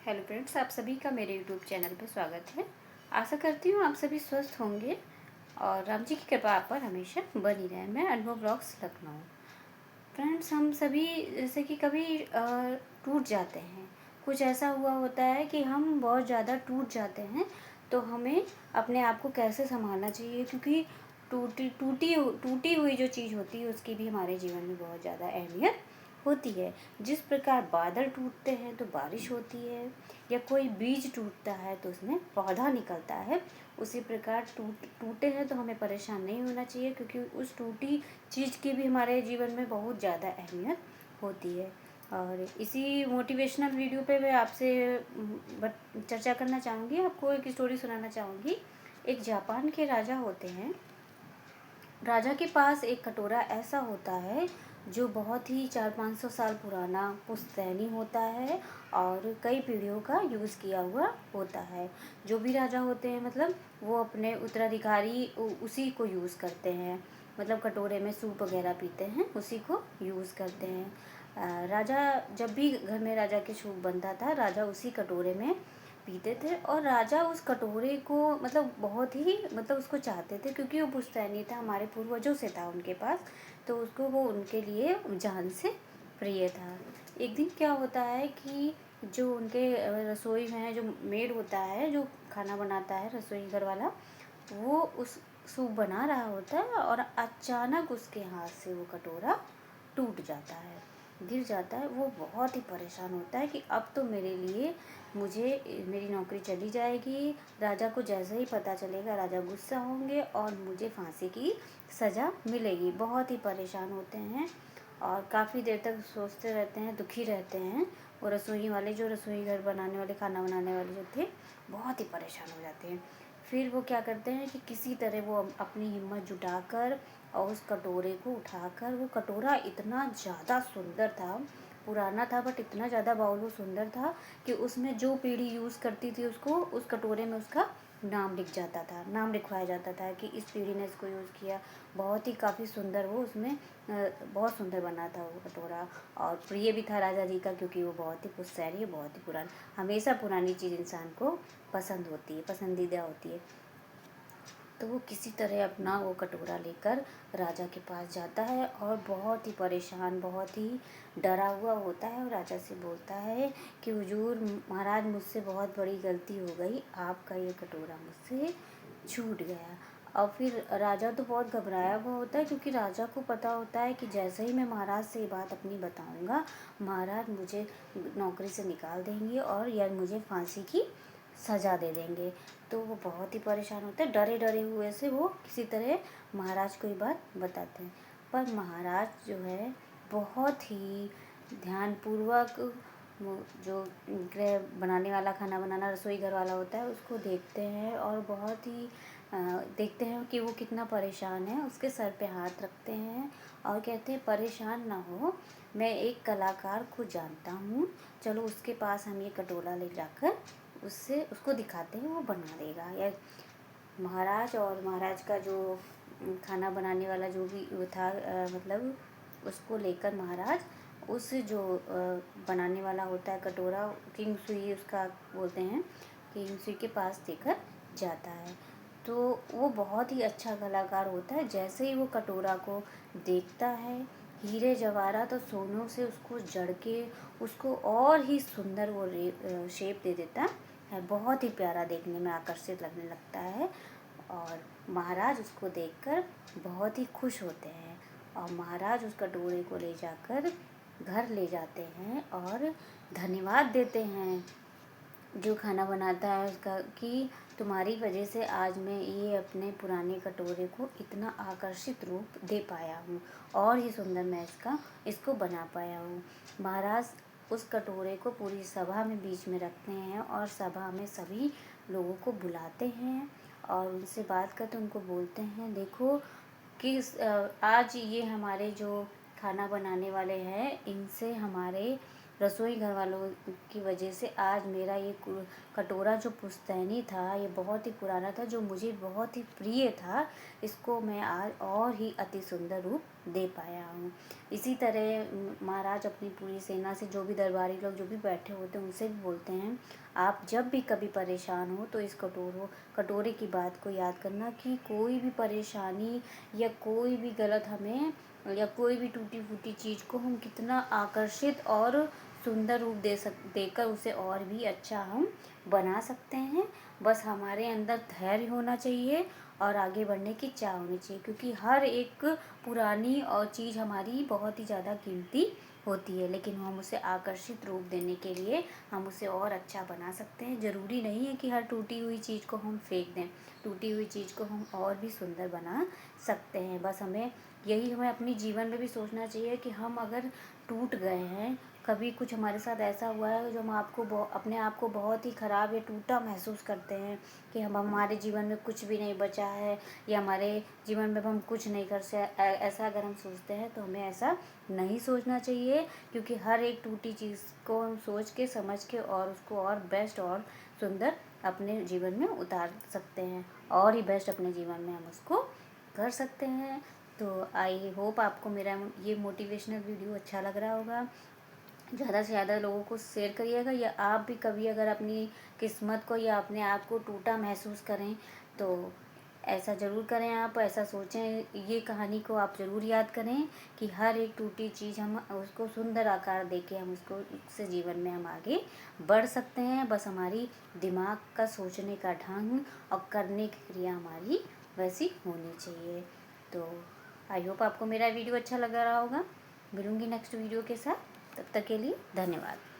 Hello friends, आप सभी का मेरे यूट्यूब चैनल पर स्वागत है। आशा करती हूँ आप सभी स्वस्थ होंगे और राम जी की कृपा आप पर हमेशा बनी रहे। मैं अनुभव ब्लॉग्स लखनऊ। फ्रेंड्स, हम सभी जैसे कि कभी टूट जाते हैं। कुछ ऐसा हुआ होता है कि हम बहुत ज़्यादा टूट जाते हैं, तो हमें अपने आप को कैसे संभालना चाहिए, क्योंकि टूटी हुई जो चीज़ होती है उसकी भी हमारे जीवन में बहुत ज़्यादा अहमियत होती है। जिस प्रकार बादल टूटते हैं तो बारिश होती है, या कोई बीज टूटता है तो उसमें पौधा निकलता है, उसी प्रकार टूटे हैं तो हमें परेशान नहीं होना चाहिए, क्योंकि उस टूटी चीज़ की भी हमारे जीवन में बहुत ज़्यादा अहमियत होती है। और इसी मोटिवेशनल वीडियो पे मैं आपसे चर्चा करना चाहूँगी, आपको एक स्टोरी सुनाना चाहूँगी। एक जापान के राजा होते हैं। राजा के पास एक कटोरा ऐसा होता है जो बहुत ही 400-500 साल पुराना पुश्तैनी होता है और कई पीढ़ियों का यूज़ किया हुआ होता है। जो भी राजा होते हैं, मतलब वो अपने उत्तराधिकारी उसी को यूज़ करते हैं। मतलब कटोरे में सूप वगैरह पीते हैं, उसी को यूज़ करते हैं। राजा जब भी घर में राजा के सूप बनता था, राजा उसी कटोरे में पीते थे। और राजा उस कटोरे को मतलब बहुत ही मतलब उसको चाहते थे, क्योंकि वो पुश्तैनी था, हमारे पूर्वजों से था उनके पास, तो उसको वो उनके लिए जान से प्रिय था। एक दिन क्या होता है कि जो उनके रसोई में जो मेड होता है, जो खाना बनाता है, रसोई घर वाला, वो उस सूप बना रहा होता है और अचानक उसके हाथ से वो कटोरा टूट जाता है, गिर जाता है। वो बहुत ही परेशान होता है कि अब तो मेरी नौकरी चली जाएगी। राजा को जैसे ही पता चलेगा, राजा गुस्सा होंगे और मुझे फांसी की सज़ा मिलेगी। बहुत ही परेशान होते हैं और काफ़ी देर तक सोचते रहते हैं, दुखी रहते हैं। वो रसोई वाले, जो रसोई घर बनाने वाले, खाना बनाने वाले जो थे, बहुत ही परेशान हो जाते हैं। फिर वो क्या करते हैं कि किसी तरह वो अपनी हिम्मत जुटाकर और उस कटोरे को उठाकर, वो कटोरा इतना ज़्यादा सुंदर था, पुराना था, बट इतना ज़्यादा बाउल वो सुंदर था कि उसमें जो पीढ़ी यूज़ करती थी उसको, उस कटोरे में उसका नाम लिख जाता था, नाम लिखवाया जाता था कि इस पीढ़ी ने इसको यूज़ किया। बहुत ही काफ़ी सुंदर वो उसमें बहुत सुंदर बना था वो कटोरा। और प्रिय भी था राजा जी का, क्योंकि वो बहुत ही पुश्तैनी है, बहुत ही पुराना। हमेशा पुरानी चीज़ इंसान को पसंद होती है, पसंदीदा होती है। तो वो किसी तरह अपना वो कटोरा लेकर राजा के पास जाता है और बहुत ही परेशान, बहुत ही डरा हुआ होता है, और राजा से बोलता है कि हुजूर महाराज, मुझसे बहुत बड़ी गलती हो गई, आपका ये कटोरा मुझसे छूट गया। और फिर राजा तो बहुत घबराया हुआ होता है, क्योंकि राजा को पता होता है कि जैसे ही मैं महाराज से ये बात अपनी बताऊंगा, महाराज मुझे नौकरी से निकाल देंगे और या मुझे फांसी की सज़ा दे देंगे। तो वो बहुत ही परेशान होते हैं, डरे डरे हुए से वो किसी तरह महाराज को ये बात बताते हैं। पर महाराज जो है बहुत ही ध्यानपूर्वक जो गृह बनाने वाला, खाना बनाना, रसोई घर वाला होता है, उसको देखते हैं और बहुत ही देखते हैं कि वो कितना परेशान है। उसके सर पे हाथ रखते हैं और कहते हैं, परेशान ना हो, मैं एक कलाकार को जानता हूँ, चलो उसके पास हम ये कटोरा ले जाकर उससे उसको दिखाते हैं, वो बना देगा। या महाराज और महाराज का जो खाना बनाने वाला जो भी वो था, मतलब उसको लेकर महाराज उस जो बनाने वाला होता है कटोरा, किंग सुई उसका बोलते हैं, किंग सुई के पास देकर जाता है। तो वो बहुत ही अच्छा कलाकार होता है। जैसे ही वो कटोरा को देखता है, हीरे जवाहरात और सोनों से उसको जड़ के उसको और ही सुंदर वो शेप दे देता है। बहुत ही प्यारा, देखने में आकर्षित लगने लगता है। और महाराज उसको देखकर बहुत ही खुश होते हैं और महाराज उस कटोरे को ले जाकर घर ले जाते हैं और धन्यवाद देते हैं जो खाना बनाता है उसका, कि तुम्हारी वजह से आज मैं ये अपने पुराने कटोरे को इतना आकर्षित रूप दे पाया हूँ और ही सुंदर मैं इसको बना पाया हूँ। महाराज उस कटोरे को पूरी सभा में बीच में रखते हैं और सभा में सभी लोगों को बुलाते हैं और उनसे बात करते, उनको बोलते हैं, देखो कि आज ये हमारे जो खाना बनाने वाले हैं, इनसे हमारे रसोई घर वालों की वजह से आज मेरा ये कटोरा जो पुश्तैनी था, ये बहुत ही पुराना था, जो मुझे बहुत ही प्रिय था, इसको मैं आज और ही अति सुंदर रूप दे पाया हूँ। इसी तरह महाराज अपनी पूरी सेना से जो भी दरबारी लोग जो भी बैठे होते हैं उनसे भी बोलते हैं, आप जब भी कभी परेशान हो तो इस कटोरे की बात को याद करना कि कोई भी परेशानी या कोई भी गलत हमें या कोई भी टूटी फूटी चीज़ को हम कितना आकर्षित और सुंदर रूप देकर उसे और भी अच्छा हम बना सकते हैं। बस हमारे अंदर धैर्य होना चाहिए और आगे बढ़ने की चाह होनी चाहिए, क्योंकि हर एक पुरानी और चीज़ हमारी बहुत ही ज़्यादा कीमती होती है, लेकिन हम उसे आकर्षित रूप देने के लिए हम उसे और अच्छा बना सकते हैं। ज़रूरी नहीं है कि हर टूटी हुई चीज़ को हम फेंक दें, टूटी हुई चीज़ को हम और भी सुंदर बना सकते हैं। बस हमें अपनी जीवन में भी सोचना चाहिए कि हम अगर टूट गए हैं, कभी कुछ हमारे साथ ऐसा हुआ है जो हम अपने आप को बहुत ही ख़राब या टूटा महसूस करते हैं कि हम हमारे जीवन में कुछ भी नहीं बचा है या हमारे जीवन में हम कुछ नहीं ऐसा अगर हम सोचते हैं तो हमें ऐसा नहीं सोचना चाहिए, क्योंकि हर एक टूटी चीज़ को हम सोच के समझ के और उसको और बेस्ट और सुंदर अपने जीवन में उतार सकते हैं, और ही बेस्ट अपने जीवन में हम उसको कर सकते हैं। तो आई होप आपको मेरा ये मोटिवेशनल वीडियो अच्छा लग रहा होगा। ज़्यादा से ज़्यादा लोगों को शेयर करिएगा, या आप भी कभी अगर अपनी किस्मत को या अपने आप को टूटा महसूस करें तो ऐसा ज़रूर करें, आप ऐसा सोचें, ये कहानी को आप ज़रूर याद करें कि हर एक टूटी चीज़ हम उसको सुंदर आकार देके हम उससे जीवन में हम आगे बढ़ सकते हैं। बस हमारी दिमाग का सोचने का ढंग और करने की क्रिया हमारी वैसी होनी चाहिए। तो आई होप आपको मेरा वीडियो अच्छा लग रहा होगा। मिलूँगी नेक्स्ट वीडियो के साथ, तब तक के लिए धन्यवाद।